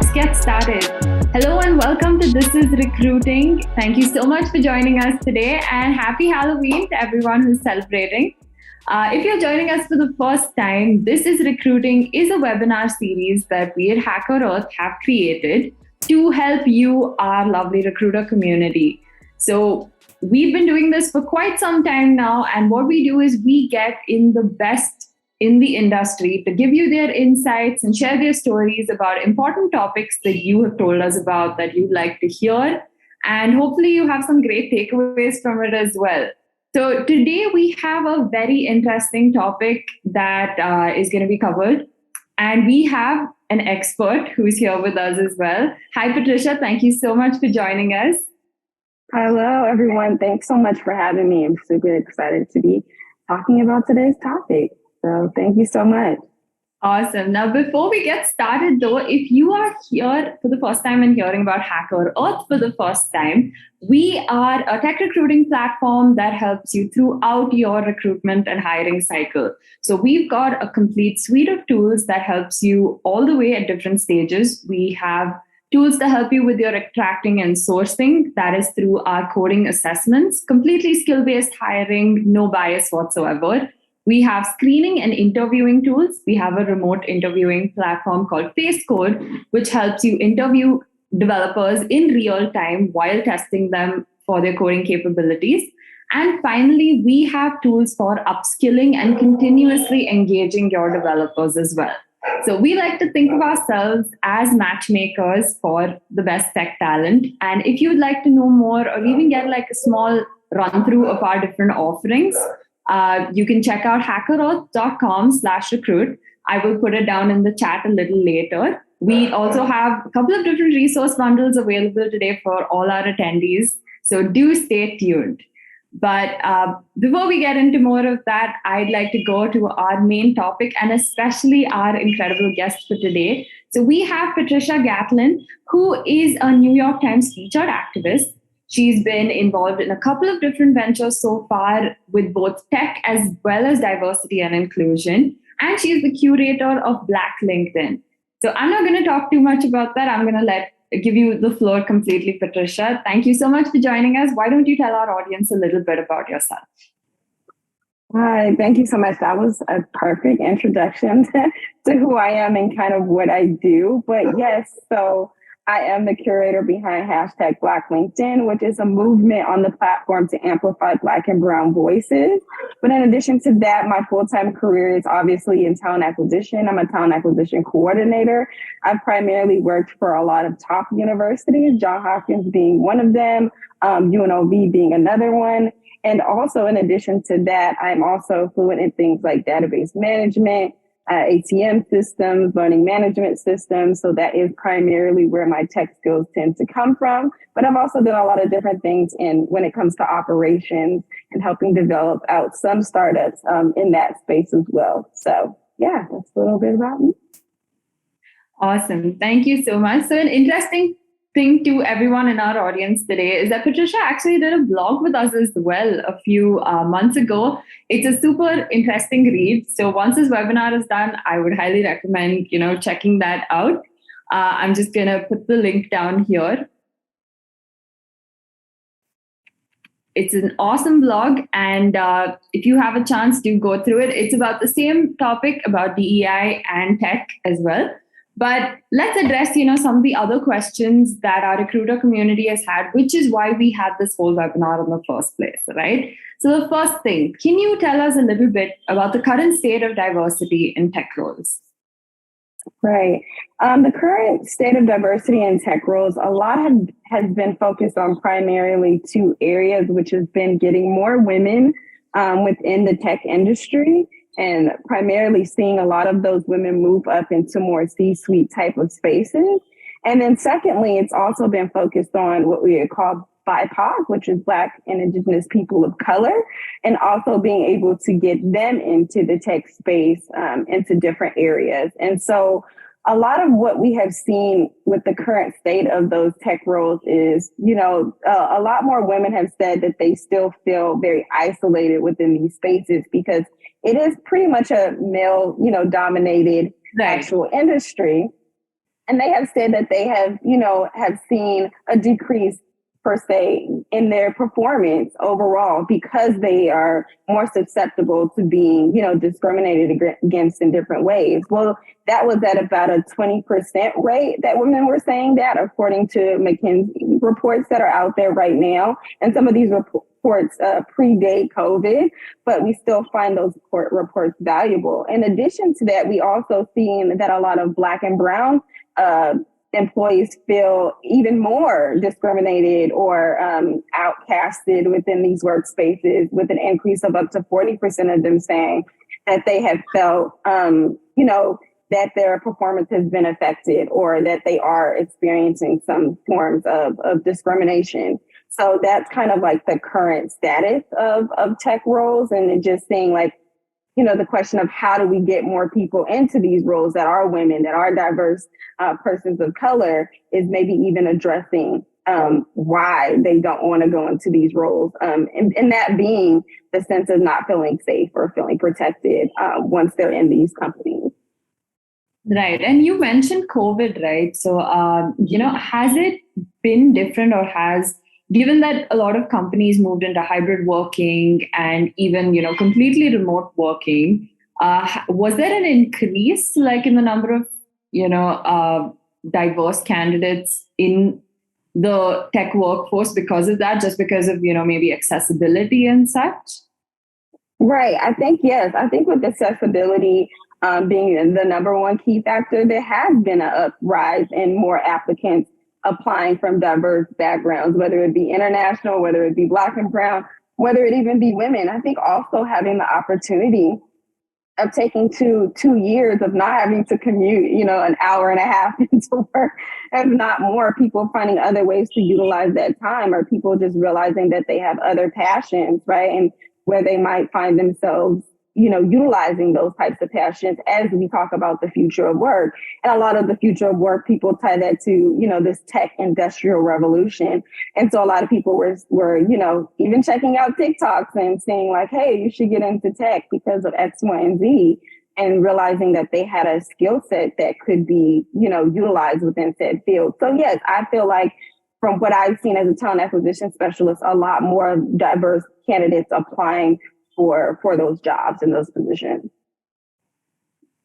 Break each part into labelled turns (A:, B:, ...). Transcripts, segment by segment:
A: let's get started. Hello and welcome to This is Recruiting. Thank you so much for joining us today and happy Halloween to everyone who's celebrating. If you're joining us for the first time, This is Recruiting is a webinar series that we at Hacker Earth have created to help you, our lovely recruiter community. So we've been doing this for quite some time now, and what we do is we get in the best in the industry to give you their insights and share their stories about important topics that you have told us about that you'd like to hear. And hopefully you have some great takeaways from it as well. So today we have a very interesting topic that is going to be covered. And we have an expert who's here with us as well. Hi, Patricia. Thank you so much for joining us.
B: Hello, everyone. Thanks so much for having me. I'm super excited to be talking about today's topic. So thank you so much.
A: Awesome. Now, before we get started, though, if you are here for the first time and hearing about Hacker Earth for the first time, we are a tech recruiting platform that helps you throughout your recruitment and hiring cycle. So we've got a complete suite of tools that helps you all the way at different stages. We have tools that help you with your attracting and sourcing. That is through our coding assessments, completely skill-based hiring, no bias whatsoever. We have screening and interviewing tools. We have a remote interviewing platform called FaceCode, which helps you interview developers in real time while testing them for their coding capabilities. And finally, we have tools for upskilling and continuously engaging your developers as well. So we like to think of ourselves as matchmakers for the best tech talent. And if you'd like to know more or even get like a small run through of our different offerings, you can check out hackerearth.com/recruit. I will put it down in the chat a little later. We also have a couple of different resource bundles available today for all our attendees. So do stay tuned. But before we get into more of that, I'd like to go to our main topic and especially our incredible guest for today. So we have Patricia Gatlin, who is a New York Times featured activist. She's been involved in a couple of different ventures so far with both tech as well as diversity and inclusion. And she's the curator of Black LinkedIn. So I'm not going to talk too much about that. I'm going to give you the floor completely, Patricia. Thank you so much for joining us. Why don't you tell our audience a little bit about yourself?
B: Hi, thank you so much. That was a perfect introduction to who I am and kind of what I do. But yes, so I am the curator behind #BlackLinkedIn, which is a movement on the platform to amplify Black and Brown voices. But in addition to that, my full-time career is obviously in talent acquisition. I'm a talent acquisition coordinator. I've primarily worked for a lot of top universities, Johns Hopkins being one of them, UNLV being another one. And also in addition to that, I'm also fluent in things like database management, ATM systems, learning management systems. So that is primarily where my tech skills tend to come from. But I've also done a lot of different things when it comes to operations and helping develop out some startups in that space as well. So yeah, that's a little bit about me.
A: Awesome. Thank you so much. So an interesting thing to everyone in our audience today is that Patricia actually did a blog with us as well a few months ago. It's a super interesting read. So once this webinar is done, I would highly recommend, checking that out. I'm just going to put the link down here. It's an awesome blog. And if you have a chance to go through it, it's about the same topic about DEI and tech as well. But let's address, some of the other questions that our recruiter community has had, which is why we had this whole webinar in the first place, right? So the first thing, can you tell us a little bit about the current state of diversity in tech roles?
B: Right. The current state of diversity in tech roles, a lot has been focused on primarily two areas, which has been getting more women within the tech industry, and primarily seeing a lot of those women move up into more C-suite type of spaces. And then secondly, it's also been focused on what we would call BIPOC, which is Black and Indigenous people of color, and also being able to get them into the tech space, into different areas. And so a lot of what we have seen with the current state of those tech roles is, a lot more women have said that they still feel very isolated within these spaces because it is pretty much a male, dominated actual industry. And they have said that they have, have seen a decrease per se in their performance overall because they are more susceptible to being, discriminated against in different ways. Well, that was at about a 20% rate that women were saying that, according to McKinsey reports that are out there right now. And some of these reports predate COVID, but we still find those reports valuable. In addition to that, we also seen that a lot of Black and Brown employees feel even more discriminated or outcasted within these workspaces, with an increase of up to 40% of them saying that they have felt, that their performance has been affected or that they are experiencing some forms of discrimination. So that's kind of like the current status of tech roles, and just seeing like, the question of how do we get more people into these roles that are women, that are diverse persons of color, is maybe even addressing why they don't want to go into these roles. And that being the sense of not feeling safe or feeling protected once they're in these companies.
A: Right. And you mentioned COVID, right? So, has it been different, or given that a lot of companies moved into hybrid working and even, completely remote working, was there an increase like in the number of, diverse candidates in the tech workforce because of that, just because of, maybe accessibility and such?
B: Right. I think, yes. I think with accessibility being the number one key factor, there has been a rise in more applicants applying from diverse backgrounds, whether it be international, whether it be Black and Brown, whether it even be women. I think also having the opportunity of taking two years of not having to commute, an hour and a half into work, if not more, people finding other ways to utilize that time, or people just realizing that they have other passions, right? And where they might find themselves, utilizing those types of passions as we talk about the future of work. And a lot of the future of work, people tie that to, this tech industrial revolution. And so a lot of people were, even checking out TikToks and saying like, hey, you should get into tech because of X, Y, and Z, and realizing that they had a skill set that could be, utilized within said field. So yes, I feel like from what I've seen as a talent acquisition specialist, a lot more diverse candidates applying for those jobs and those positions.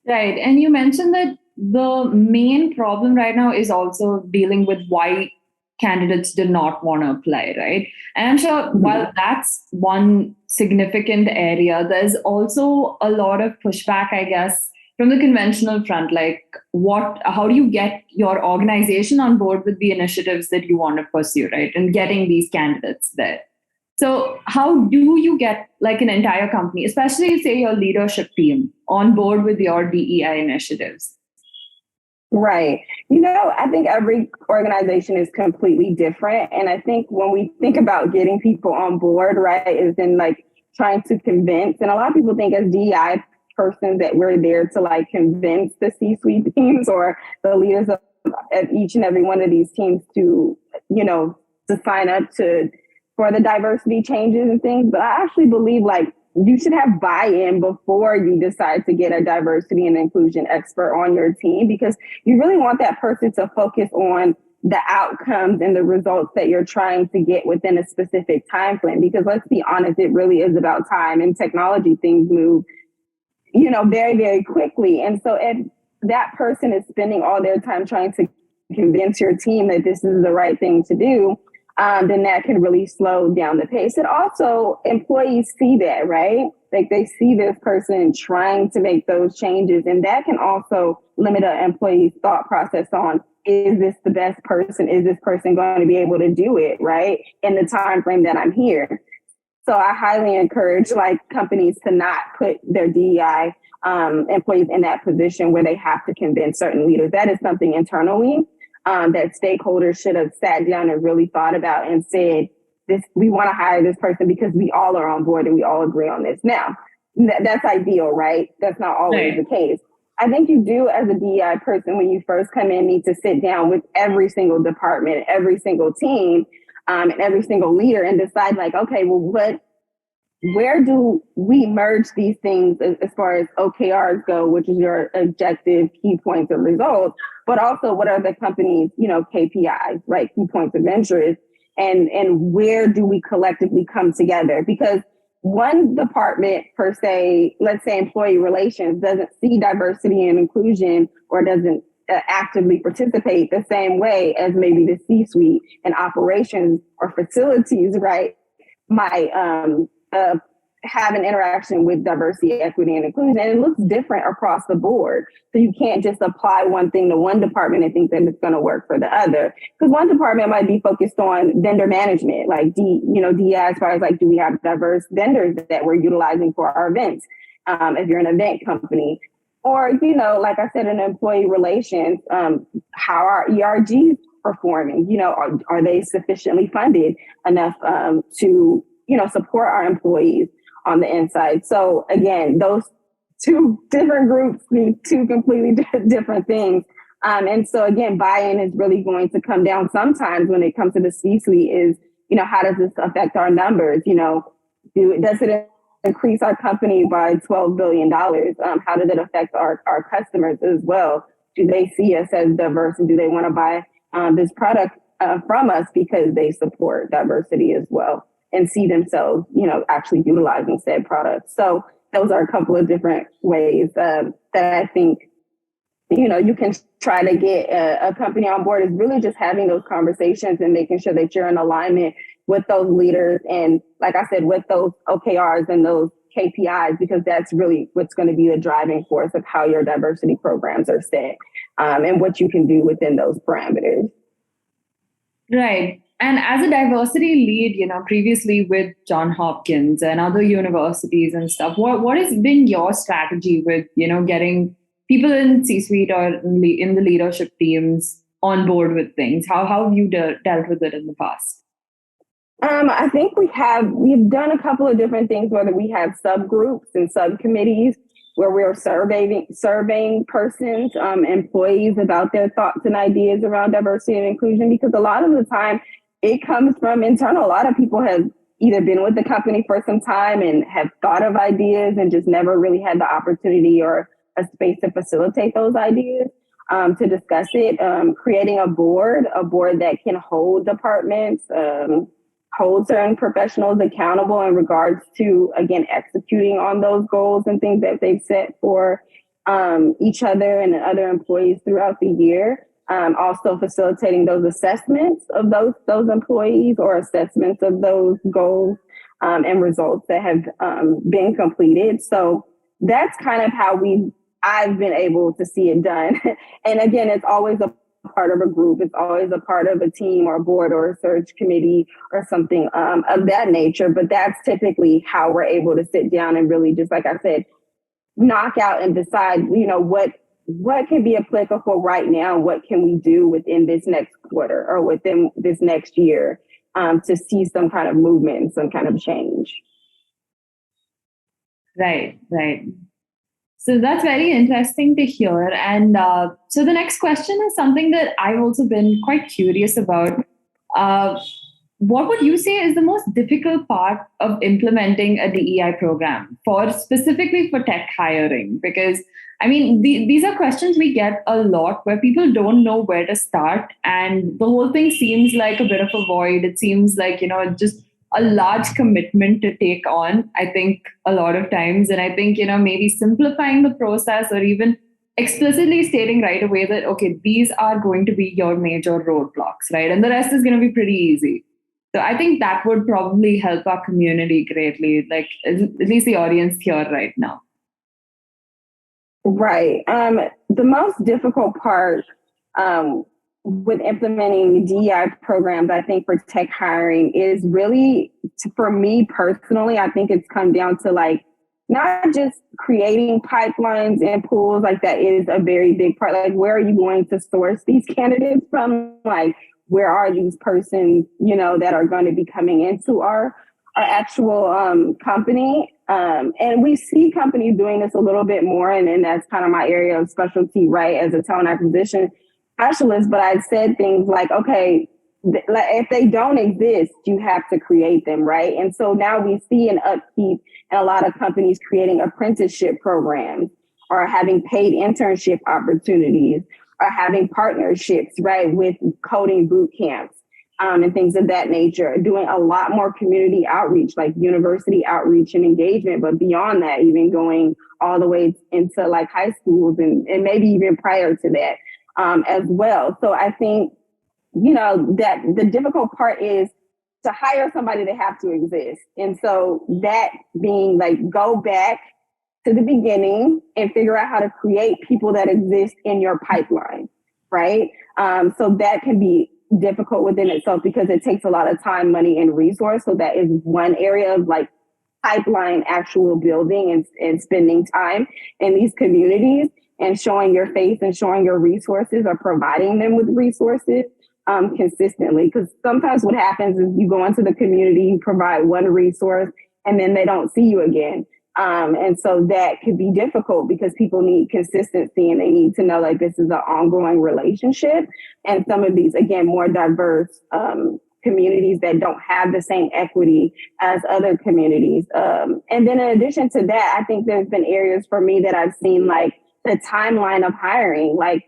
A: Right. And you mentioned that the main problem right now is also dealing with why candidates did not want to apply, right? And I'm sure while that's one significant area, there's also a lot of pushback, I guess, from the conventional front. Like how do you get your organization on board with the initiatives that you want to pursue, right? And getting these candidates there. So how do you get like an entire company, especially say your leadership team, on board with your DEI initiatives?
B: Right. I think every organization is completely different. And I think when we think about getting people on board, right, is in like trying to convince. And a lot of people think as DEI persons that we're there to like convince the C-suite teams or the leaders of each and every one of these teams to, to sign up for the diversity changes and things. But I actually believe like you should have buy-in before you decide to get a diversity and inclusion expert on your team, because you really want that person to focus on the outcomes and the results that you're trying to get within a specific time frame. Because let's be honest, it really is about time, and technology, things move, very, very quickly. And so if that person is spending all their time trying to convince your team that this is the right thing to do, then that can really slow down the pace. And also employees see that, right? Like they see this person trying to make those changes, and that can also limit an employee's thought process on, is this the best person? Is this person going to be able to do it, right, in the time frame that I'm here? So I highly encourage like companies to not put their DEI employees in that position where they have to convince certain leaders. That is something internally that stakeholders should have sat down and really thought about and said, we want to hire this person because we all are on board and we all agree on this. Now, that's ideal, right? That's not always the case. I think you do, as a DEI person, when you first come in, need to sit down with every single department, every single team, and every single leader, and decide like, okay, well, where do we merge these things as far as OKRs go, which is your objective, key points of results, but also what are the company's, KPIs, right? Key points of interest, and where do we collectively come together? Because one department per se, let's say employee relations, doesn't see diversity and inclusion or doesn't actively participate the same way as maybe the C-suite and operations or facilities, right? Might have an interaction with diversity, equity, and inclusion, and it looks different across the board. So you can't just apply one thing to one department and think that it's going to work for the other. Because one department might be focused on vendor management, like DI, as far as like, do we have diverse vendors that we're utilizing for our events? If you're an event company, or like I said, in employee relations, how are ERGs performing? Are they sufficiently funded enough to support our employees on the inside? So again, those two different groups need two completely different things. And so again, buy-in is really going to come down sometimes when it comes to the C-suite is, how does this affect our numbers? Does it increase our company by $12 billion? How does it affect our customers as well? Do they see us as diverse, and do they want to buy this product from us because they support diversity as well and see themselves, actually utilizing said products? So those are a couple of different ways that I think, you can try to get a company on board, is really just having those conversations and making sure that you're in alignment with those leaders. And like I said, with those OKRs and those KPIs, because that's really what's going to be the driving force of how your diversity programs are set, and what you can do within those parameters.
A: Right. And as a diversity lead, previously with Johns Hopkins and other universities and stuff, what has been your strategy with, getting people in C-suite or in the leadership teams on board with things? How have you dealt with it in the past?
B: I think we've done a couple of different things, whether we have subgroups and subcommittees where we're surveying persons, employees about their thoughts and ideas around diversity and inclusion, because a lot of the time it comes from internal. A lot of people have either been with the company for some time and have thought of ideas and just never really had the opportunity or a space to facilitate those ideas, to discuss it. Creating a board that can hold departments, hold certain professionals accountable in regards to, again, executing on those goals and things that they've set for each other and other employees throughout the year. Also facilitating those assessments of those employees or assessments of those goals and results that have been completed. So that's kind of how I've been able to see it done. And again, it's always a part of a group. It's always a part of a team or a board or a search committee or something of that nature. But that's typically how we're able to sit down and really, just like I said, knock out and decide, what can be applicable right now? What can we do within this next quarter or within this next year to see some kind of movement, some kind of change?
A: Right. So that's very interesting to hear. And so the next question is something that I've also been quite curious about. What would you say is the most difficult part of implementing a DEI program specifically for tech hiring? Because these are questions we get a lot where people don't know where to start. And the whole thing seems like a bit of a void. It seems like, just a large commitment to take on, I think, a lot of times. And I think, maybe simplifying the process or even explicitly stating right away that, okay, these are going to be your major roadblocks, right? And the rest is going to be pretty easy. So I think that would probably help our community greatly, like at least the audience here right now.
B: Right. The most difficult part with implementing DEI programs, I think, for tech hiring is really, for me personally, I think it's come down to not just creating pipelines and pools, that is a very big part. Where are you going to source these candidates from? Where are these persons, that are going to be coming into our actual company? And we see companies doing this a little bit more, and that's kind of my area of specialty, right, as a talent acquisition specialist. But I said things like, okay, like if they don't exist, you have to create them, right? And so now we see an upkeep in a lot of companies creating apprenticeship programs or having paid internship opportunities or having partnerships, right, with coding boot camps and things of that nature, doing a lot more community outreach, like university outreach and engagement, but beyond that, even going all the way into like high schools and maybe even prior to that as well. So I think, you know, that the difficult part is to hire somebody, they have to exist. And so that being like, go back to the beginning and figure out how to create people that exist in your pipeline, right? So that can be difficult within itself because it takes a lot of time, money, and resource. So that is one area of like pipeline actual building and spending time in these communities and showing your face and showing your resources or providing them with resources consistently. Because sometimes what happens is you go into the community, you provide one resource, and then they don't see you again. And so that could be difficult because people need consistency and they need to know like this is an ongoing relationship. And some of these, again, more diverse communities that don't have the same equity as other communities. And then in addition to that, I think there's been areas for me that I've seen like the timeline of hiring, like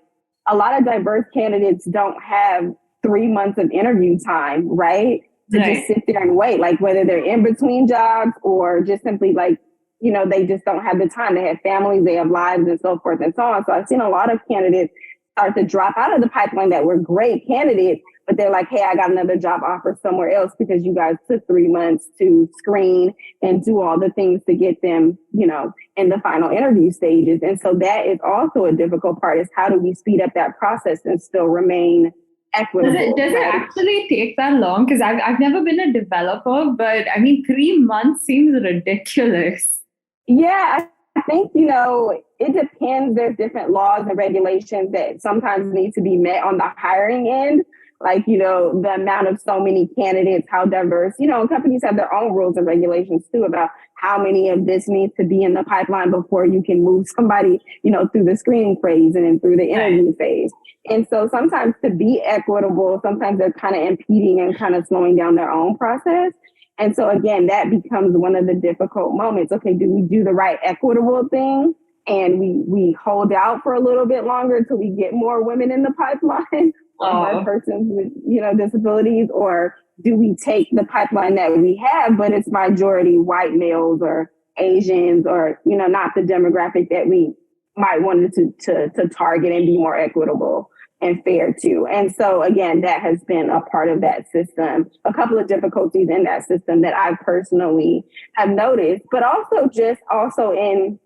B: a lot of diverse candidates don't have 3 months of interview time, right? To just sit there and wait, like whether they're in between jobs or just simply like, you know, they just don't have the time. They have families, they have lives and so forth and so on. So I've seen a lot of candidates start to drop out of the pipeline that were great candidates, but they're like, hey, I got another job offer somewhere else because you guys took 3 months to screen and do all the things to get them, you know, in the final interview stages. And so that is also a difficult part is how do we speed up that process and still remain equitable?
A: Does it actually take that long? Because I've never been a developer, but I mean, 3 months seems ridiculous.
B: Yeah, I think, you know, it depends. There's different laws and regulations that sometimes need to be met on the hiring end. Like, you know, the amount of so many candidates, how diverse, you know, companies have their own rules and regulations too about how many of this needs to be in the pipeline before you can move somebody, you know, through the screening phase and then through the interview phase. And so sometimes to be equitable, sometimes they're kind of impeding and kind of slowing down their own process. And so again, that becomes one of the difficult moments. Okay, do we do the right equitable thing? And we hold out for a little bit longer until we get more women in the pipeline or more persons with, you know, disabilities? Or do we take the pipeline that we have, but it's majority white males or Asians or, you know, not the demographic that we might want to target and be more equitable and fair to. And so again, that has been a part of that system. A couple of difficulties in that system that I personally have noticed, but also in,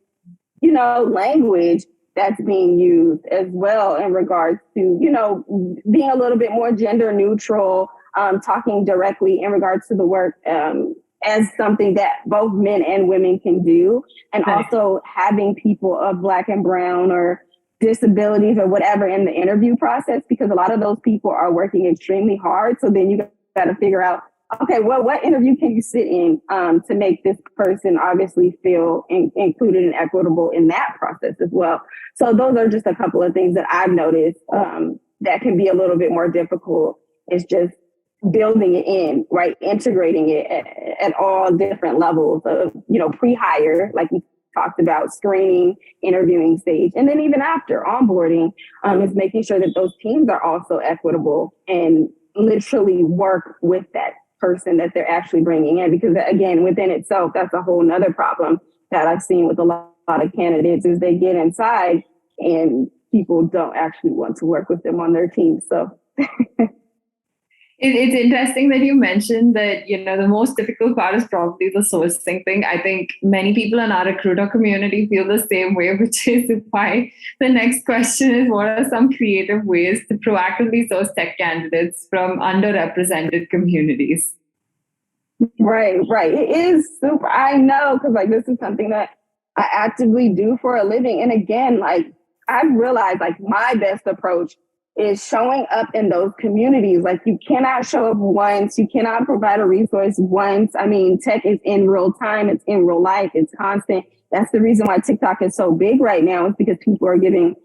B: you know, language that's being used as well in regards to, you know, being a little bit more gender neutral, talking directly in regards to the work as something that both men and women can do. And also having people of Black and brown or disabilities or whatever in the interview process, because a lot of those people are working extremely hard. So then you got to figure out, okay, well, what interview can you sit in to make this person obviously feel included and equitable in that process as well. So those are just a couple of things that I've noticed that can be a little bit more difficult. It's just building it in, right? Integrating it at all different levels of, you know, pre-hire, like we talked about, screening, interviewing stage, and then even after onboarding is making sure that those teams are also equitable and literally work with that person that they're actually bringing in. Because again, within itself, that's a whole nother problem that I've seen with a lot of candidates is they get inside and people don't actually want to work with them on their team. So
A: It's interesting that you mentioned that, you know, the most difficult part is probably the sourcing thing. I think many people in our recruiter community feel the same way, which is why the next question is, what are some creative ways to proactively source tech candidates from underrepresented communities?
B: Right. It is super. I know, because like this is something that I actively do for a living. And again, like I've realized like my best approach is showing up in those communities. Like you cannot show up once, you cannot provide a resource once. I mean, tech is in real time, it's in real life, it's constant. That's the reason why TikTok is so big right now, is because people are giving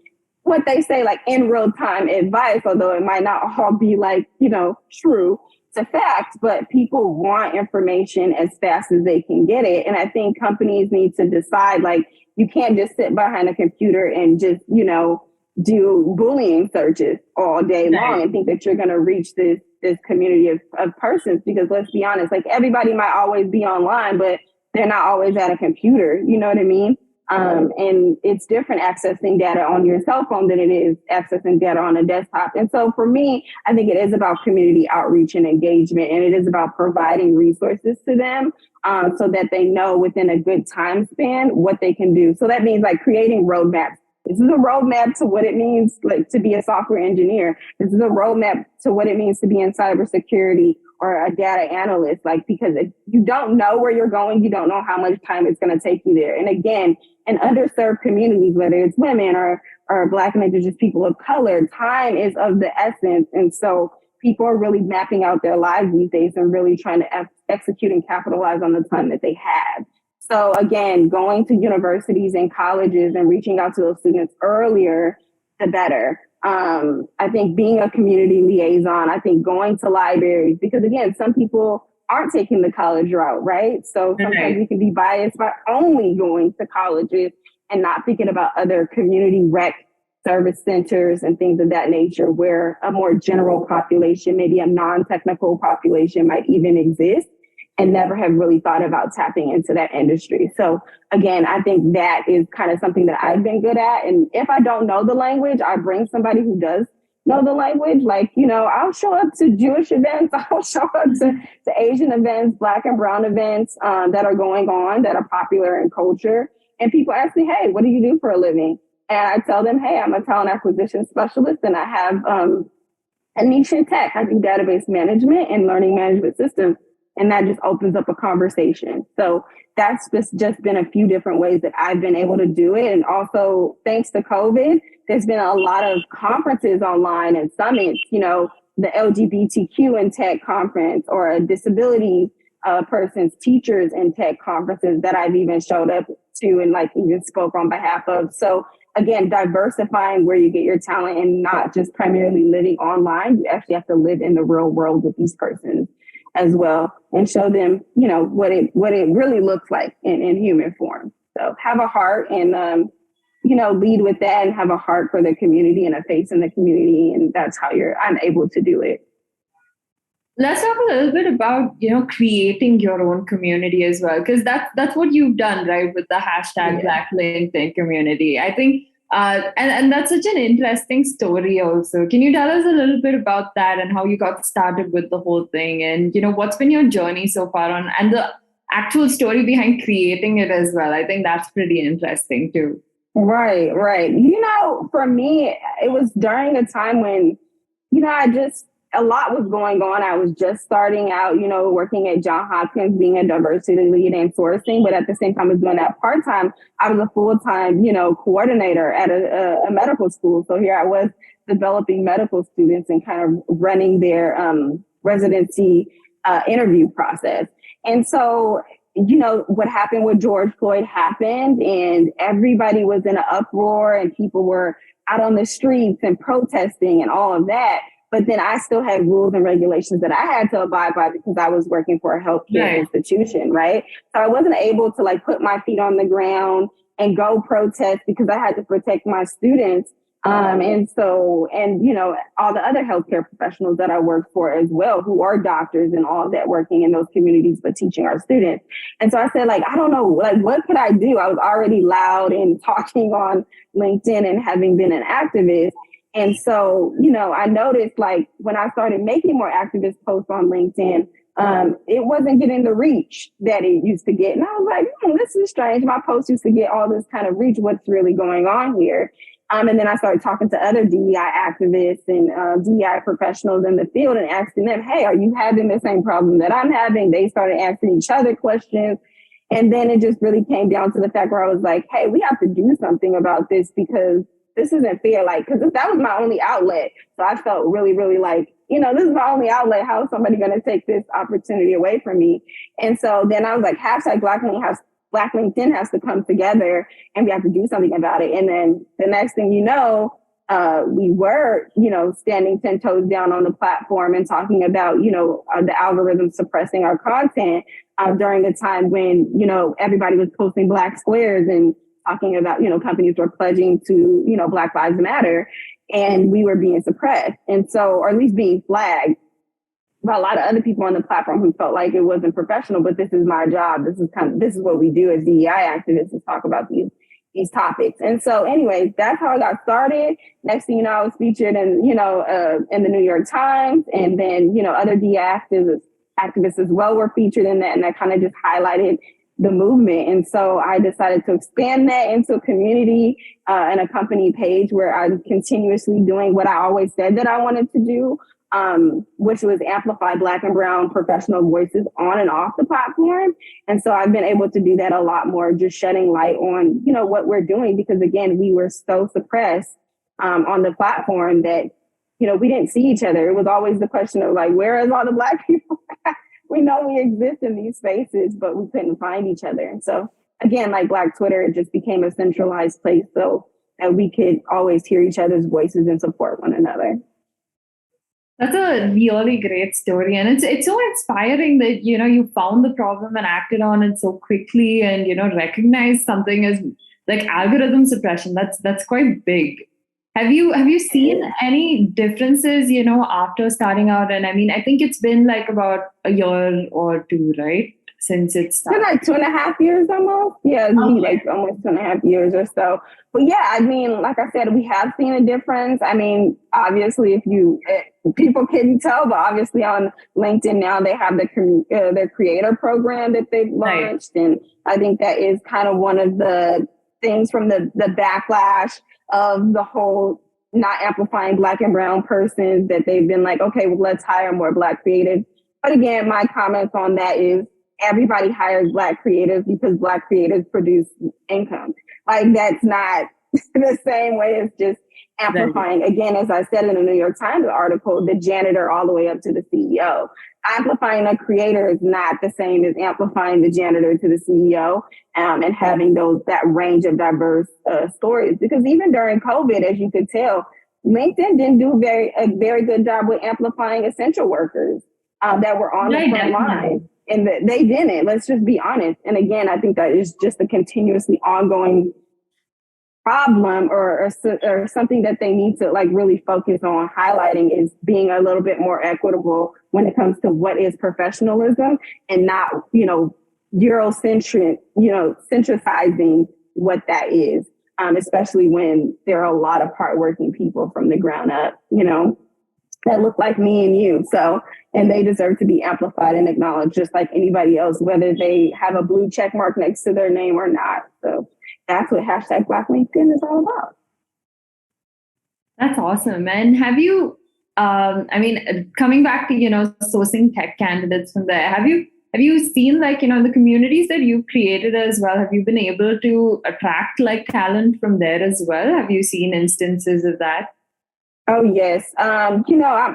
B: what they say, like in real time advice, although it might not all be like, true to fact, but people want information as fast as they can get it. And I think companies need to decide, like, you can't just sit behind a computer and just, do bullying searches all day long and think that you're going to reach this community of persons, because let's be honest, like everybody might always be online, but they're not always at a computer. You know what I mean? And it's different accessing data on your cell phone than it is accessing data on a desktop. And so for me, I think it is about community outreach and engagement, and it is about providing resources to them so that they know within a good time span what they can do. So that means like creating roadmaps. This is a roadmap to what it means like to be a software engineer. This is a roadmap to what it means to be in cybersecurity or a data analyst, like, because if you don't know where you're going, you don't know how much time it's going to take you there. And again, in underserved communities, whether it's women or Black and Indigenous people of color, time is of the essence. And so people are really mapping out their lives these days and really trying to execute and capitalize on the time that they have. So again, going to universities and colleges and reaching out to those students earlier, the better. I think being a community liaison, I think going to libraries, because again, some people aren't taking the college route, right? So sometimes we can be biased by only going to colleges and not thinking about other community rec service centers and things of that nature, where a more general population, maybe a non-technical population might even exist, and never have really thought about tapping into that industry. So again, I think that is kind of something that I've been good at. And if I don't know the language, I bring somebody who does know the language. Like, I'll show up to Jewish events. I'll show up to Asian events, Black and Brown events that are going on, that are popular in culture. And people ask me, hey, what do you do for a living? And I tell them, hey, I'm a talent acquisition specialist, and I have a niche in tech. I do database management and learning management systems. And that just opens up a conversation. So that's just been a few different ways that I've been able to do it. And also, thanks to COVID, there's been a lot of conferences online and summits, the LGBTQ in tech conference, or a disability person's teachers in tech conferences that I've even showed up to and like even spoke on behalf of. So again, diversifying where you get your talent and not just primarily living online. You actually have to live in the real world with these persons as well, and show them, what it really looks like in human form. So have a heart and, lead with that, and have a heart for the community and a face in the community. And that's how I'm able to do it.
A: Let's talk a little bit about, creating your own community as well, because that's what you've done, right? With the hashtag Black LinkedIn community. I think, and that's such an interesting story also. Can you tell us a little bit about that and how you got started with the whole thing, and, what's been your journey so far on, and the actual story behind creating it as well? I think that's pretty interesting too.
B: Right. For me, it was during a time when, a lot was going on. I was just starting out, working at Johns Hopkins, being a diversity lead and sourcing. But at the same time, I was doing that part-time. I was a full-time, coordinator at a medical school. So here I was developing medical students and kind of running their residency interview process. And so, what happened with George Floyd happened, and everybody was in an uproar, and people were out on the streets and protesting and all of that. But then I still had rules and regulations that I had to abide by because I was working for a healthcare institution, right? So I wasn't able to like put my feet on the ground and go protest because I had to protect my students. And all the other healthcare professionals that I worked for as well, who are doctors and all of that, working in those communities, but teaching our students. And so I said, like, I don't know, like, what could I do? I was already loud and talking on LinkedIn and having been an activist. And so, I noticed like when I started making more activist posts on LinkedIn, it wasn't getting the reach that it used to get. And I was like, this is strange. My posts used to get all this kind of reach. What's really going on here? And then I started talking to other DEI activists and DEI professionals in the field and asking them, hey, are you having the same problem that I'm having? They started asking each other questions. And then it just really came down to the fact where I was like, hey, we have to do something about this because this isn't fair. Like, because that was my only outlet. So I felt really, really like, this is my only outlet. How is somebody going to take this opportunity away from me? And so then I was like, hashtag Black LinkedIn has to come together and we have to do something about it. And then the next thing you know, we were, standing 10 toes down on the platform and talking about, the algorithm suppressing our content during a time when, everybody was posting Black squares and talking about, companies were pledging to, Black Lives Matter, and we were being suppressed. And so, or at least being flagged by a lot of other people on the platform who felt like it wasn't professional, but this is my job. This is what we do as DEI activists, is talk about these topics. And so anyways, that's how I got started. Next thing you know, I was featured in the New York Times, and then, other DEI activists as well were featured in that. And that kind of just highlighted the movement. And so I decided to expand that into a community and a company page where I'm continuously doing what I always said that I wanted to do, which was amplify Black and Brown professional voices on and off the platform. And so I've been able to do that a lot more, just shedding light on, what we're doing, because again, we were so suppressed on the platform that, we didn't see each other. It was always the question of like, where is all the Black people? We know we exist in these spaces, but we couldn't find each other. And so again, like Black Twitter, it just became a centralized place so that we could always hear each other's voices and support one another.
A: That's a really great story. And it's so inspiring that, you found the problem and acted on it so quickly and, recognized something as like algorithm suppression. That's quite big. Have you seen any differences, after starting out? And I mean, I think it's been like about a year or two, right? Since it started.
B: Like 2.5 years almost. Yeah, like almost 2.5 years or so. But yeah, I mean, like I said, we have seen a difference. I mean, obviously, people couldn't tell, but obviously on LinkedIn now they have their creator program that they've launched. Right. And I think that is kind of one of the things from the backlash of the whole not amplifying Black and Brown persons, that they've been like, okay, well, let's hire more Black creatives. But again, my comments on that is everybody hires Black creatives because Black creatives produce income. Like, that's not the same way as just amplifying. Again, as I said in the New York Times article, the janitor all the way up to the CEO. Amplifying a creator is not the same as amplifying the janitor to the CEO, and having that range of diverse stories. Because even during COVID, as you could tell, LinkedIn didn't do a very good job with amplifying essential workers that were on the front line. And they didn't. Let's just be honest. And again, I think that is just a continuously ongoing problem or something that they need to like really focus on highlighting, is being a little bit more equitable when it comes to what is professionalism, and not, Eurocentric, centralizing what that is, especially when there are a lot of hardworking people from the ground up, that look like me and you. So, and they deserve to be amplified and acknowledged just like anybody else, whether they have a blue check mark next to their name or not. So that's what hashtag Black LinkedIn is all about.
A: That's awesome. And have you, coming back to, sourcing tech candidates from there, have you seen like, the communities that you've created as well? Have you been able to attract like talent from there as well? Have you seen instances of that?
B: Oh, yes. I'm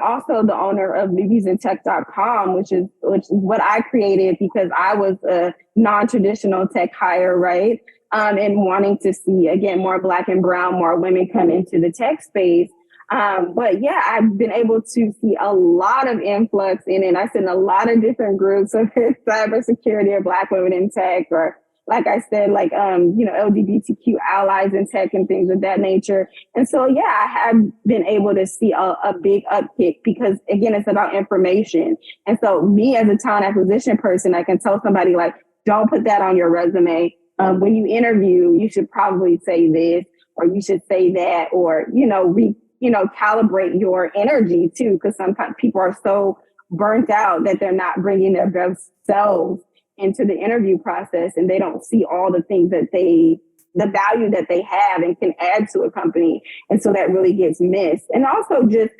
B: also the owner of newbiesintech.com, which is what I created because I was a non-traditional tech hire, right? And wanting to see, again, more Black and Brown, more women come into the tech space. But yeah, I've been able to see a lot of influx in it. I sit in a lot of different groups, whether it's cybersecurity or Black women in tech, or like I said, like, LGBTQ allies in tech and things of that nature. And so, yeah, I have been able to see a big uptick because, again, it's about information. And so me as a talent acquisition person, I can tell somebody like, don't put that on your resume. When you interview, you should probably say this, or you should say that, or, calibrate your energy too. Because sometimes people are so burnt out that they're not bringing their best selves into the interview process, and they don't see all the things that the value that they have and can add to a company. And so that really gets missed. And also just,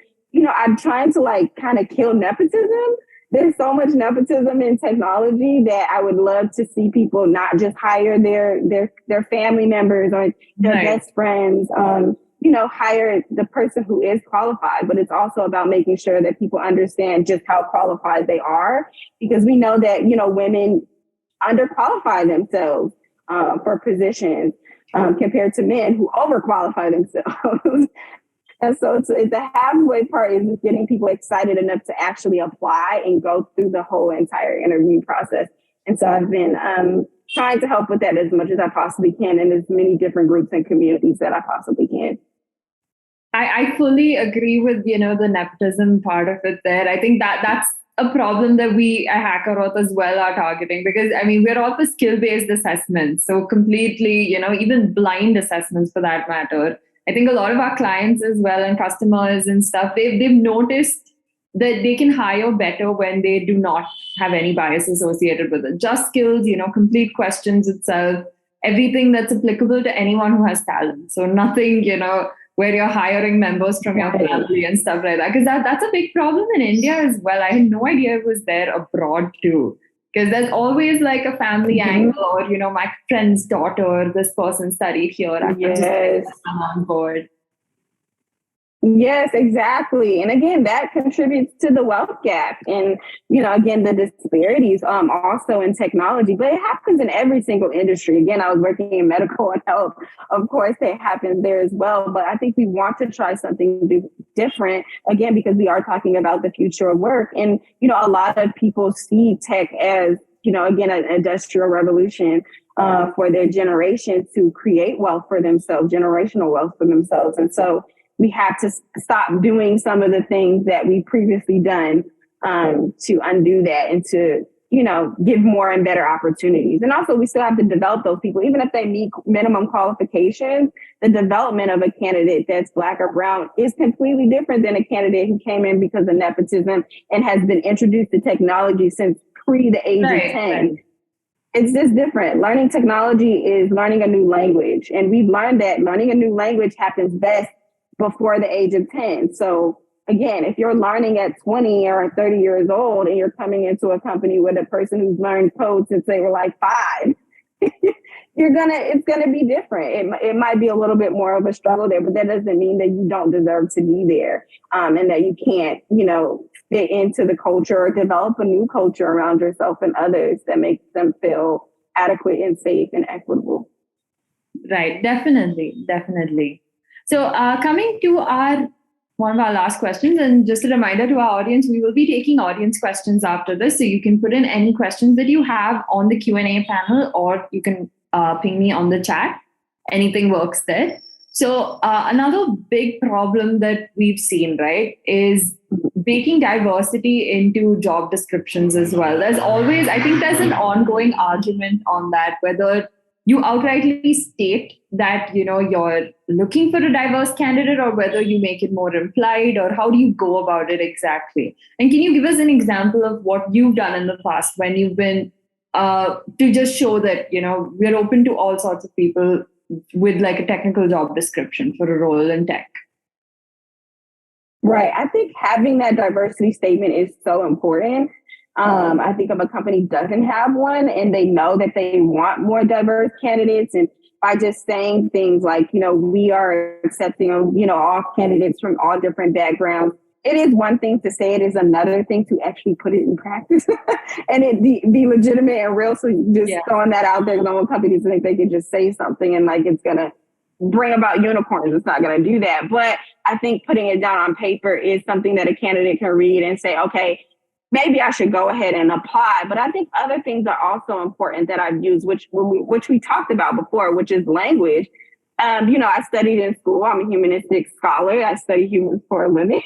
B: I'm trying to like kind of kill nepotism. There's so much nepotism in technology that I would love to see people not just hire their family members or their best friends, hire the person who is qualified, but it's also about making sure that people understand just how qualified they are, because we know that, women underqualify themselves for positions compared to men who overqualify themselves. And so it's the halfway part is just getting people excited enough to actually apply and go through the whole entire interview process. And so I've been trying to help with that as much as I possibly can in as many different groups and communities that I possibly can.
A: I fully agree with, the nepotism part of it there. I think that's a problem that we at HackerOth as well are targeting, because we're all for skill-based assessments. So completely, even blind assessments for that matter. I think a lot of our clients as well and customers and stuff, they've noticed that they can hire better when they do not have any bias associated with it. Just skills, complete questions itself, everything that's applicable to anyone who has talent. So nothing, where you're hiring members from your family and stuff like that. Because that's a big problem in India as well. I had no idea it was there abroad too. Because there's always like a family angle, or, my friend's daughter, this person studied here. I can just come on board.
B: Yes, exactly. And again, that contributes to the wealth gap and, again, the disparities also in technology, but it happens in every single industry. Again, I was working in medical and health. Of course, it happens there as well. But I think we want to try something different, again, because we are talking about the future of work. And, a lot of people see tech as, again, an industrial revolution for their generation to create wealth for themselves, generational wealth for themselves. And so we have to stop doing some of the things that we've previously done to undo that and to, give more and better opportunities. And also we still have to develop those people, even if they meet minimum qualifications. The development of a candidate that's Black or brown is completely different than a candidate who came in because of nepotism and has been introduced to technology since pre the age of 10. Right. It's just different. Learning technology is learning a new language. And we've learned that learning a new language happens best before the age of 10. So again, if you're learning at 20 or 30 years old and you're coming into a company with a person who's learned code since they were like 5, it's gonna be different. It might be a little bit more of a struggle there, but that doesn't mean that you don't deserve to be there and that you can't, fit into the culture or develop a new culture around yourself and others that makes them feel adequate and safe and equitable.
A: Right, definitely. So coming to one of our last questions, and just a reminder to our audience, we will be taking audience questions after this. So you can put in any questions that you have on the Q&A panel, or you can ping me on the chat. Anything works there. So another big problem that we've seen, right, is baking diversity into job descriptions as well. I think there's an ongoing argument on that, whether you outrightly state that, you're looking for a diverse candidate, or whether you make it more implied, or how do you go about it exactly? And can you give us an example of what you've done in the past when you've been to just show that, we're open to all sorts of people with like a technical job description for a role in tech?
B: Right. I think having that diversity statement is so important. I think if a company doesn't have one and they know that they want more diverse candidates, and by just saying things like, we are accepting, all candidates from all different backgrounds, it is one thing to say it, is another thing to actually put it in practice and it be legitimate and real. So just throwing that out there, because companies think they can just say something and like it's going to bring about unicorns. It's not going to do that. But I think putting it down on paper is something that a candidate can read and say, okay, maybe I should go ahead and apply. But I think other things are also important that I've used, which we talked about before, which is language. I studied in school. I'm a humanistic scholar. I study humans for a living.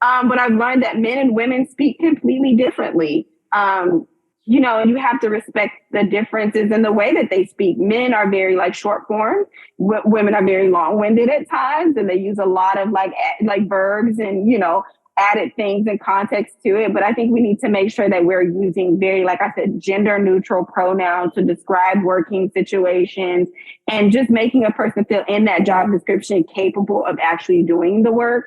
B: But I've learned that men and women speak completely differently. And you have to respect the differences in the way that they speak. Men are very short form. Women are very long-winded at times, and they use a lot of like verbs and, added things and context to it. But I think we need to make sure that we're using very, like I said, gender neutral pronouns to describe working situations, and just making a person feel in that job description capable of actually doing the work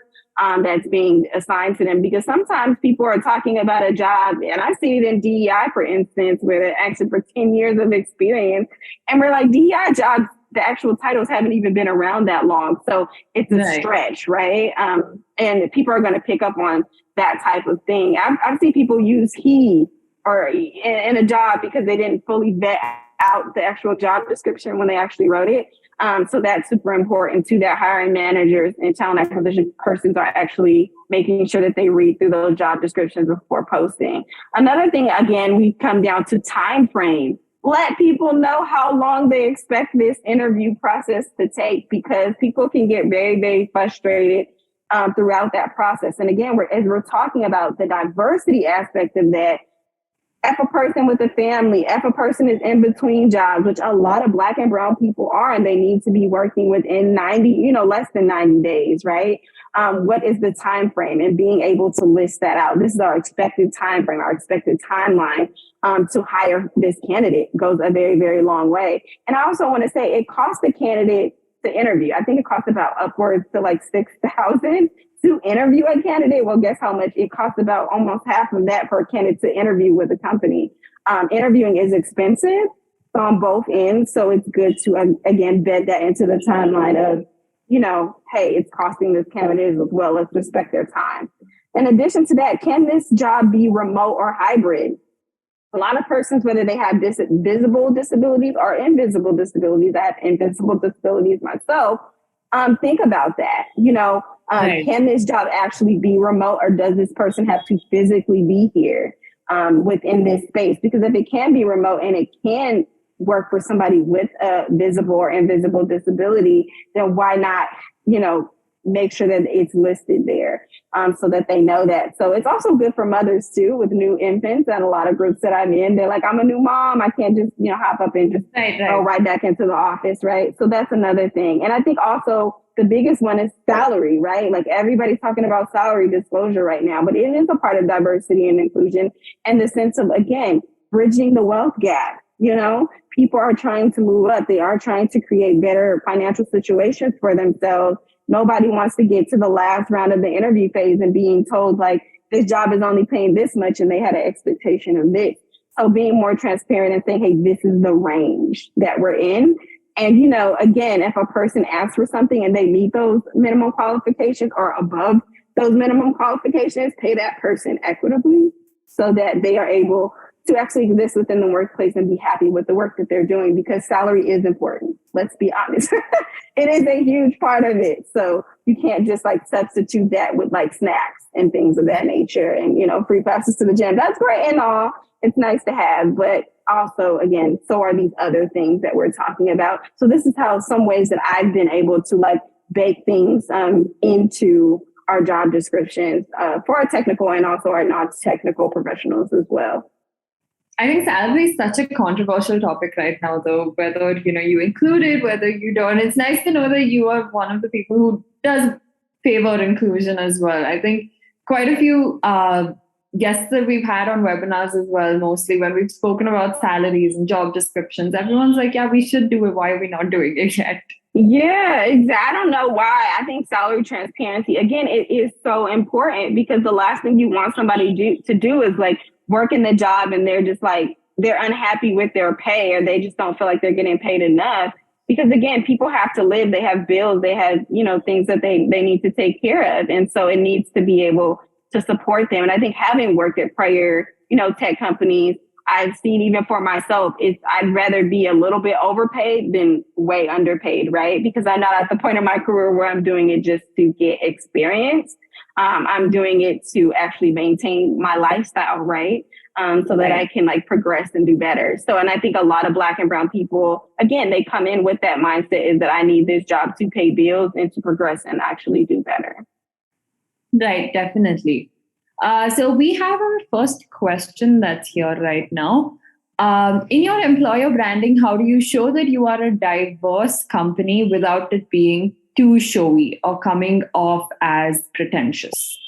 B: that's being assigned to them. Because sometimes people are talking about a job, and I've seen it in DEI, for instance, where they're actually for 10 years of experience. And we're like, DEI jobs, the actual titles haven't even been around that long. So it's a stretch, right? And people are going to pick up on that type of thing. I've seen people use he or in a job because they didn't fully vet out the actual job description when they actually wrote it. So that's super important too, that hiring managers and talent acquisition persons are actually making sure that they read through those job descriptions before posting. Another thing, again, we come down to time frame. Let people know how long they expect this interview process to take, because people can get very, very frustrated throughout that process. And again, as we're talking about the diversity aspect of that, if a person with a family, if a person is in between jobs, which a lot of Black and brown people are, and they need to be working within 90, less than 90 days, right? What is the time frame, and being able to list that out? This is our expected time frame, our expected timeline to hire this candidate goes a very, very long way. And I also want to say it costs the candidate to interview. I think it costs about upwards to like $6,000 to interview a candidate. Well, guess how much it costs? About almost half of that per candidate to interview with a company. Interviewing is expensive on both ends. So it's good to, again, bed that into the timeline of, hey, it's costing this candidate as well. Let's respect their time. In addition to that, can this job be remote or hybrid? A lot of persons, whether they have visible disabilities or invisible disabilities, I have invisible disabilities myself, think about that. Right. Can this job actually be remote, or does this person have to physically be here within this space? Because if it can be remote and it can work for somebody with a visible or invisible disability, then why not, make sure that it's listed there so that they know that. So it's also good for mothers too, with new infants, and a lot of groups that I'm in, they're like, I'm a new mom. I can't just, hop up and just go right back into the office, right? So that's another thing. And I think also the biggest one is salary, right? Like everybody's talking about salary disclosure right now, but it is a part of diversity and inclusion, and the sense of, again, bridging the wealth gap. People are trying to move up. They are trying to create better financial situations for themselves. Nobody wants to get to the last round of the interview phase and being told like this job is only paying this much and they had an expectation of this. So being more transparent and saying, hey, this is the range that we're in. And, again, if a person asks for something and they meet those minimum qualifications or above those minimum qualifications, pay that person equitably so that they are able to actually exist within the workplace and be happy with the work that they're doing, because salary is important. Let's be honest. It is a huge part of it. So you can't just like substitute that with like snacks and things of that nature and, free passes to the gym. That's great and all. It's nice to have, but also, again, so are these other things that we're talking about. So this is how some ways that I've been able to like bake things into our job descriptions for our technical and also our non-technical professionals as well.
A: I think salary is such a controversial topic right now, though, whether, you include it, whether you don't. It's nice to know that you are one of the people who does favor inclusion as well. I think quite a few guests that we've had on webinars as well, mostly when we've spoken about salaries and job descriptions, everyone's like, yeah, we should do it. Why are we not doing it yet?
B: Yeah, exactly. I don't know why. I think salary transparency, again, it is so important, because the last thing you want somebody to do is like work in the job and they're just like, they're unhappy with their pay, or they just don't feel like they're getting paid enough. Because again, people have to live, they have bills, they have, things that they need to take care of. And so it needs to be able to support them. And I think having worked at prior, tech companies, I've seen even for myself, I'd rather be a little bit overpaid than way underpaid, right? Because I'm not at the point in my career where I'm doing it just to get experience. I'm doing it to actually maintain my lifestyle, right? So that I can like progress and do better. So, and I think a lot of Black and brown people, again, they come in with that mindset is that I need this job to pay bills and to progress and actually do better.
A: Right, definitely. So we have our first question that's here right now. In your employer branding, how do you show that you are a diverse company without it being too showy or coming off as pretentious?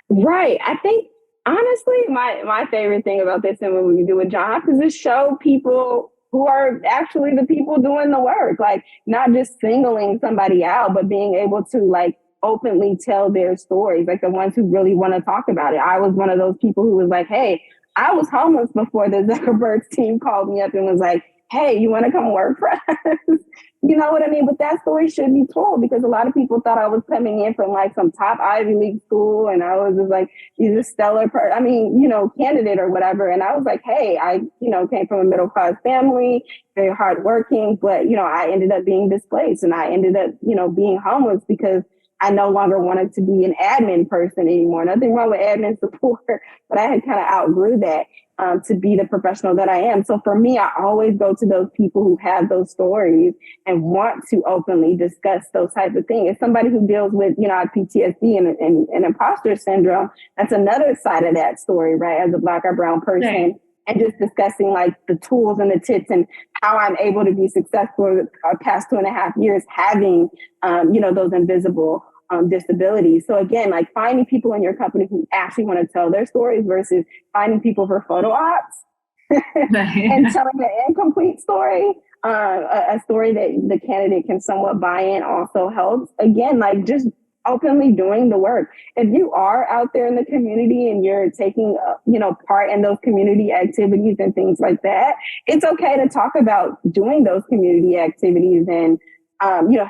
B: Right. I think, honestly, my favorite thing about this and when we do a job is just show people who are actually the people doing the work, like not just singling somebody out, but being able to like openly tell their stories, like the ones who really want to talk about it. I was one of those people who was like, hey, I was homeless before the Zuckerberg team called me up and was like, hey, you want to come work for us? You know what I mean? But that story should be told because a lot of people thought I was coming in from like some top Ivy League school and I was just like, he's a stellar candidate or whatever. And I was like, hey, I, came from a middle class family, very hardworking, but, I ended up being displaced and I ended up, being homeless because I no longer wanted to be an admin person anymore. Nothing wrong with admin support, but I had kind of outgrew that to be the professional that I am. So for me, I always go to those people who have those stories and want to openly discuss those types of things. As somebody who deals with, PTSD and imposter syndrome, that's another side of that story, right? As a Black or brown person. Right. And just discussing like the tools and the tips and how I'm able to be successful the past 2.5 years having, those invisible disabilities. So again, like finding people in your company who actually want to tell their stories versus finding people for photo ops and telling an incomplete story, a story that the candidate can somewhat buy in also helps. Again, like just openly doing the work. If you are out there in the community and you're taking, part in those community activities and things like that, it's okay to talk about doing those community activities and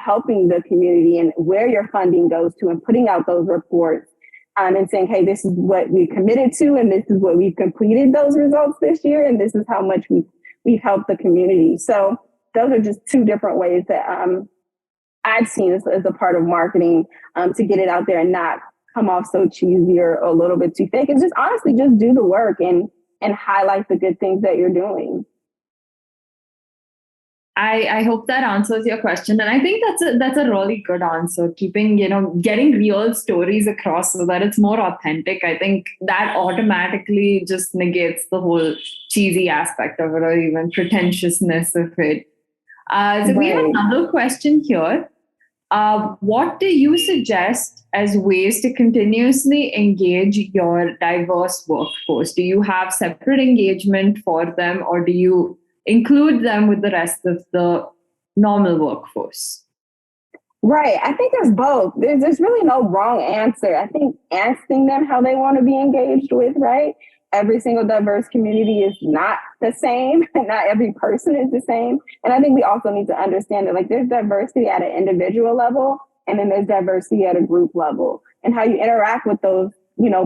B: helping the community and where your funding goes to and putting out those reports and saying, hey, this is what we committed to and this is what we've completed those results this year and this is how much we've helped the community. So those are just two different ways that I've seen as a part of marketing to get it out there and not come off so cheesy or a little bit too fake and just honestly just do the work and highlight the good things that you're doing.
A: I hope that answers your question. And I think that's a really good answer. Keeping, getting real stories across so that it's more authentic. I think that automatically just negates the whole cheesy aspect of it or even pretentiousness of it. So we have another question here. What do you suggest as ways to continuously engage your diverse workforce? Do you have separate engagement for them or do you include them with the rest of the normal workforce?
B: Right. I think there's both. There's really no wrong answer. I think asking them how they want to be engaged with, right? Every single diverse community is not the same and not every person is the same. And I think we also need to understand that like there's diversity at an individual level and then there's diversity at a group level. And how you interact with those,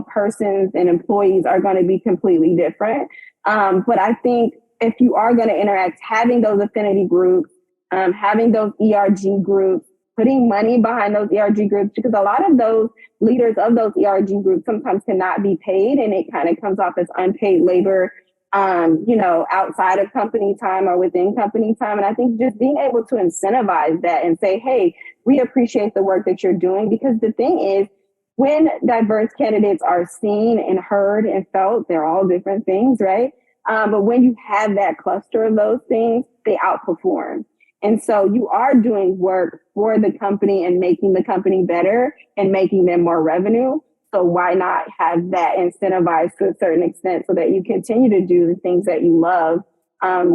B: persons and employees are going to be completely different. But I think if you are going to interact, having those affinity groups, having those ERG groups, putting money behind those ERG groups, because a lot of those leaders of those ERG groups sometimes cannot be paid and it kind of comes off as unpaid labor, outside of company time or within company time. And I think just being able to incentivize that and say, hey, we appreciate the work that you're doing, because the thing is, when diverse candidates are seen and heard and felt, they're all different things, right? But when you have that cluster of those things, they outperform. And so you are doing work for the company and making the company better and making them more revenue. So why not have that incentivized to a certain extent so that you continue to do the things that you love,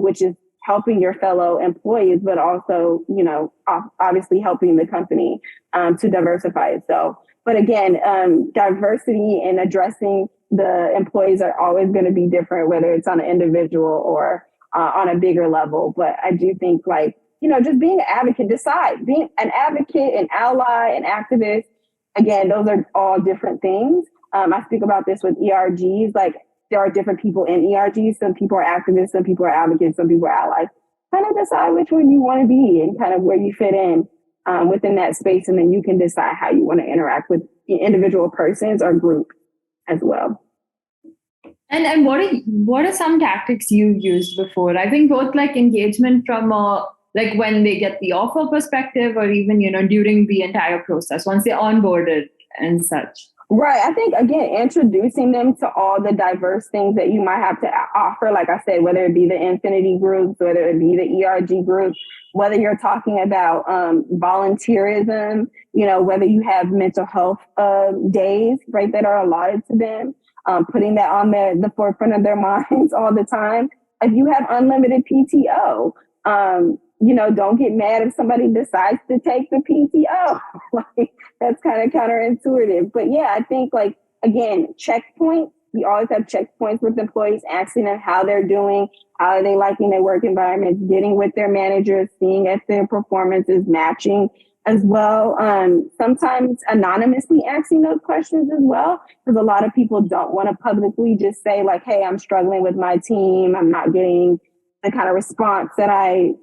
B: which is helping your fellow employees, but also, obviously helping the company to diversify itself. But again, diversity and addressing the employees are always going to be different, whether it's on an individual or on a bigger level. But I do think just being an advocate, being an advocate, an ally, an activist. Again, those are all different things. I speak about this with ERGs. Like there are different people in ERGs. Some people are activists, some people are advocates, some people are allies. Kind of decide which one you want to be and kind of where you fit in within that space. And then you can decide how you want to interact with individual persons or group as well.
A: And what are some tactics you've used before? I think both like engagement from like when they get the offer perspective or even, during the entire process, once they're onboarded and such.
B: Right. I think, again, introducing them to all the diverse things that you might have to offer, like I said, whether it be the Infinity groups, whether it be the ERG groups, whether you're talking about volunteerism, whether you have mental health days, right, that are allotted to them, putting that on the forefront of their minds all the time. If you have unlimited PTO, don't get mad if somebody decides to take the PTO. Like, that's kind of counterintuitive. But yeah, I think again, checkpoints we always have checkpoints with employees, asking them how they're doing, how are they liking their work environment, getting with their managers, seeing if their performance is matching as well. Sometimes anonymously asking those questions as well, because a lot of people don't want to publicly just say like, hey, I'm struggling with my team. I'm not getting the kind of response that I,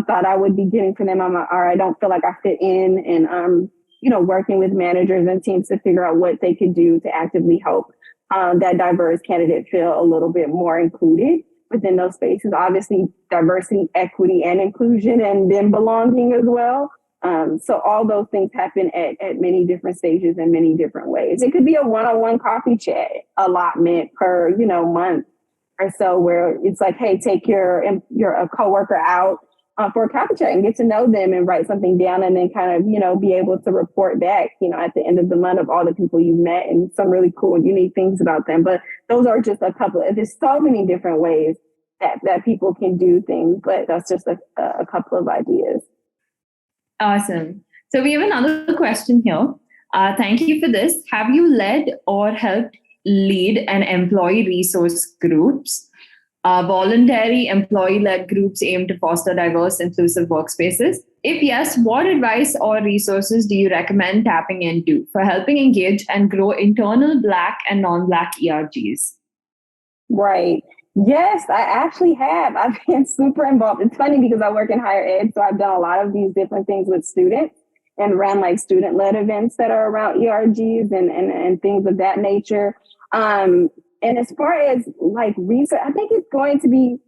B: thought I would be getting from them, or I don't feel like I fit in. And, working with managers and teams to figure out what they could do to actively help that diverse candidate feel a little bit more included within those spaces. Obviously, diversity, equity, and inclusion, and then belonging as well. So all those things happen at many different stages in many different ways. It could be a one-on-one coffee chat allotment per, month or so, where it's like, hey, take your a coworker out for a coffee chat and get to know them and write something down, and then kind of, be able to report back, at the end of the month of all the people you've met and some really cool and unique things about them. But those are just a couple. There's so many different ways that people can do things, but that's just a couple of ideas.
A: Awesome. So we have another question here. Thank you for this. Have you led or helped lead an employee resource groups? Voluntary employee-led groups aim to foster diverse, inclusive workspaces. If yes, what advice or resources do you recommend tapping into for helping engage and grow internal Black and non-Black ERGs?
B: Right. Yes, I actually have. I've been super involved. It's funny because I work in higher ed, so I've done a lot of these different things with students and ran like student-led events that are around ERGs and things of that nature. And as far as like research, I think it's going to be,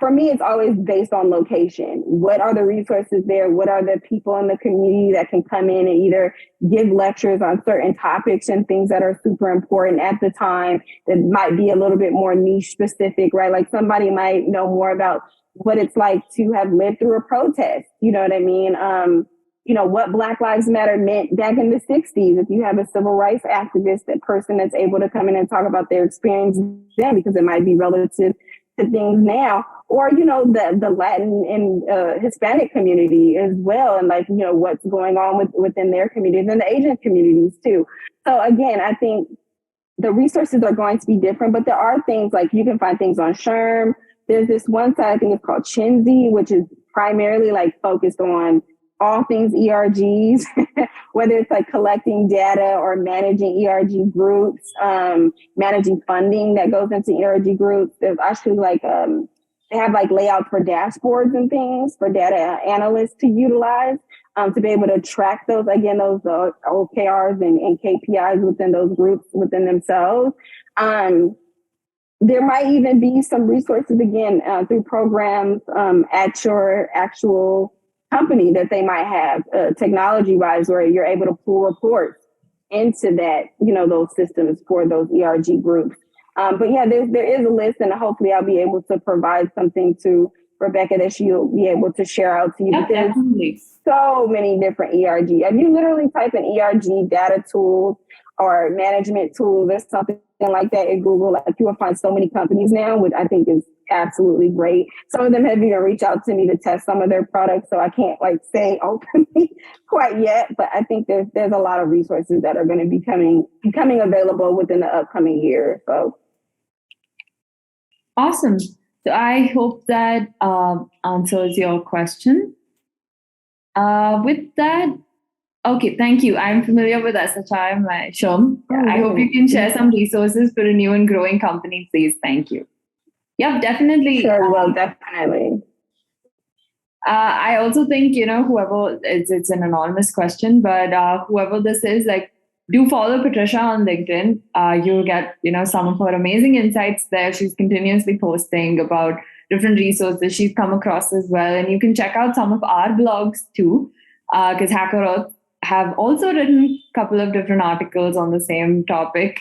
B: for me, it's always based on location. What are the resources there? What are the people in the community that can come in and either give lectures on certain topics and things that are super important at the time that might be a little bit more niche specific, right? Like somebody might know more about what it's like to have lived through a protest. You know what I mean? What Black Lives Matter meant back in the 60s. If you have a civil rights activist, that person that's able to come in and talk about their experience then, because it might be relative to things now, or, the Latin and Hispanic community as well. And like, what's going on within their communities and the Asian communities too. So again, I think the resources are going to be different, but there are things like you can find things on SHRM. There's this one site, I think it's called Chinzy, which is primarily like focused on all things ERGs, whether it's like collecting data or managing ERG groups, managing funding that goes into ERG groups. There's actually like, they have like layouts for dashboards and things for data analysts to utilize to be able to track those, again, those OKRs and KPIs within those groups within themselves. There might even be some resources, again, through programs at your actual company that they might have technology-wise, where you're able to pull reports into that, those systems for those ERG groups. But yeah, there is a list, and hopefully I'll be able to provide something to Rebecca that she'll be able to share out to you.
A: Yeah, definitely.
B: So many different ERG. If you literally type in ERG data tools or management tools or something like that in Google, like you will find so many companies now, which I think is absolutely great. Some of them have even reached out to me to test some of their products, so I can't like say openly quite yet, but I think there's a lot of resources that are going to be becoming available within the upcoming year. So
A: awesome. So I hope that answers your question. With that, okay, thank you. I'm familiar with SHI, my SHRM. I hope you can share some resources for a new and growing company, please. Thank you. Yeah, definitely.
B: Sure, well, definitely.
A: I also think, whoever, it's an anonymous question, but whoever this is, like, do follow Patricia on LinkedIn. You'll get, some of her amazing insights there. She's continuously posting about different resources she's come across as well. And you can check out some of our blogs too, because Hacker Earth have also written a couple of different articles on the same topic.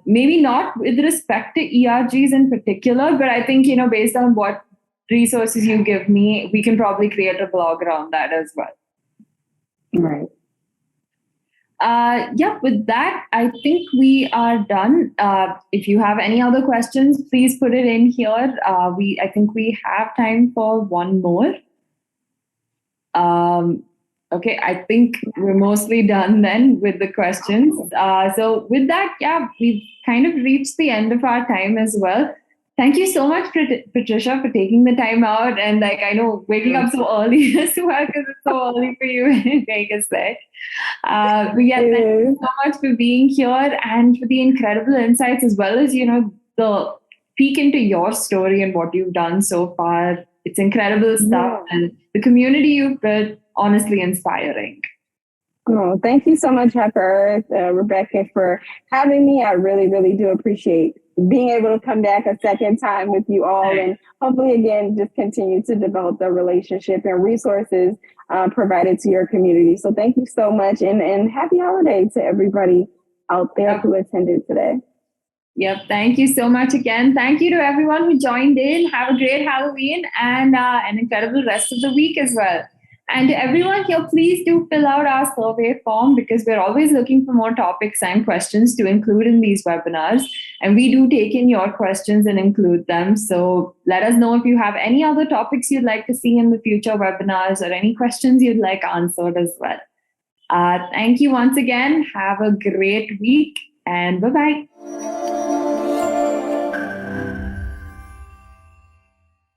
A: Maybe not with respect to ERGs in particular, but I think, based on what resources you give me, we can probably create a blog around that as well.
B: Right.
A: With that, I think we are done. If you have any other questions, please put it in here. I think we have time for one more. Okay, I think we're mostly done then with the questions. So with that, yeah, we've kind of reached the end of our time as well. Thank you so much, Patricia, for taking the time out. And like, I know waking up so early as well, because it's so early for you in Vegas, right? But yeah, thank you so much for being here and for the incredible insights, as well as, the peek into your story and what you've done so far. It's incredible stuff. And the community you've built, honestly inspiring.
B: Oh, thank you so much, Hyper Rebecca, for having me. I really, really do appreciate being able to come back a second time with you all, and hopefully, again, just continue to develop the relationship and resources provided to your community. So thank you so much, and happy holidays to everybody out there who attended today.
A: Yep. Thank you so much again. Thank you to everyone who joined in. Have a great Halloween and an incredible rest of the week as well. And to everyone here, please do fill out our survey form, because we're always looking for more topics and questions to include in these webinars. And we do take in your questions and include them. So let us know if you have any other topics you'd like to see in the future webinars, or any questions you'd like answered as well. Thank you once again. Have a great week, and bye-bye.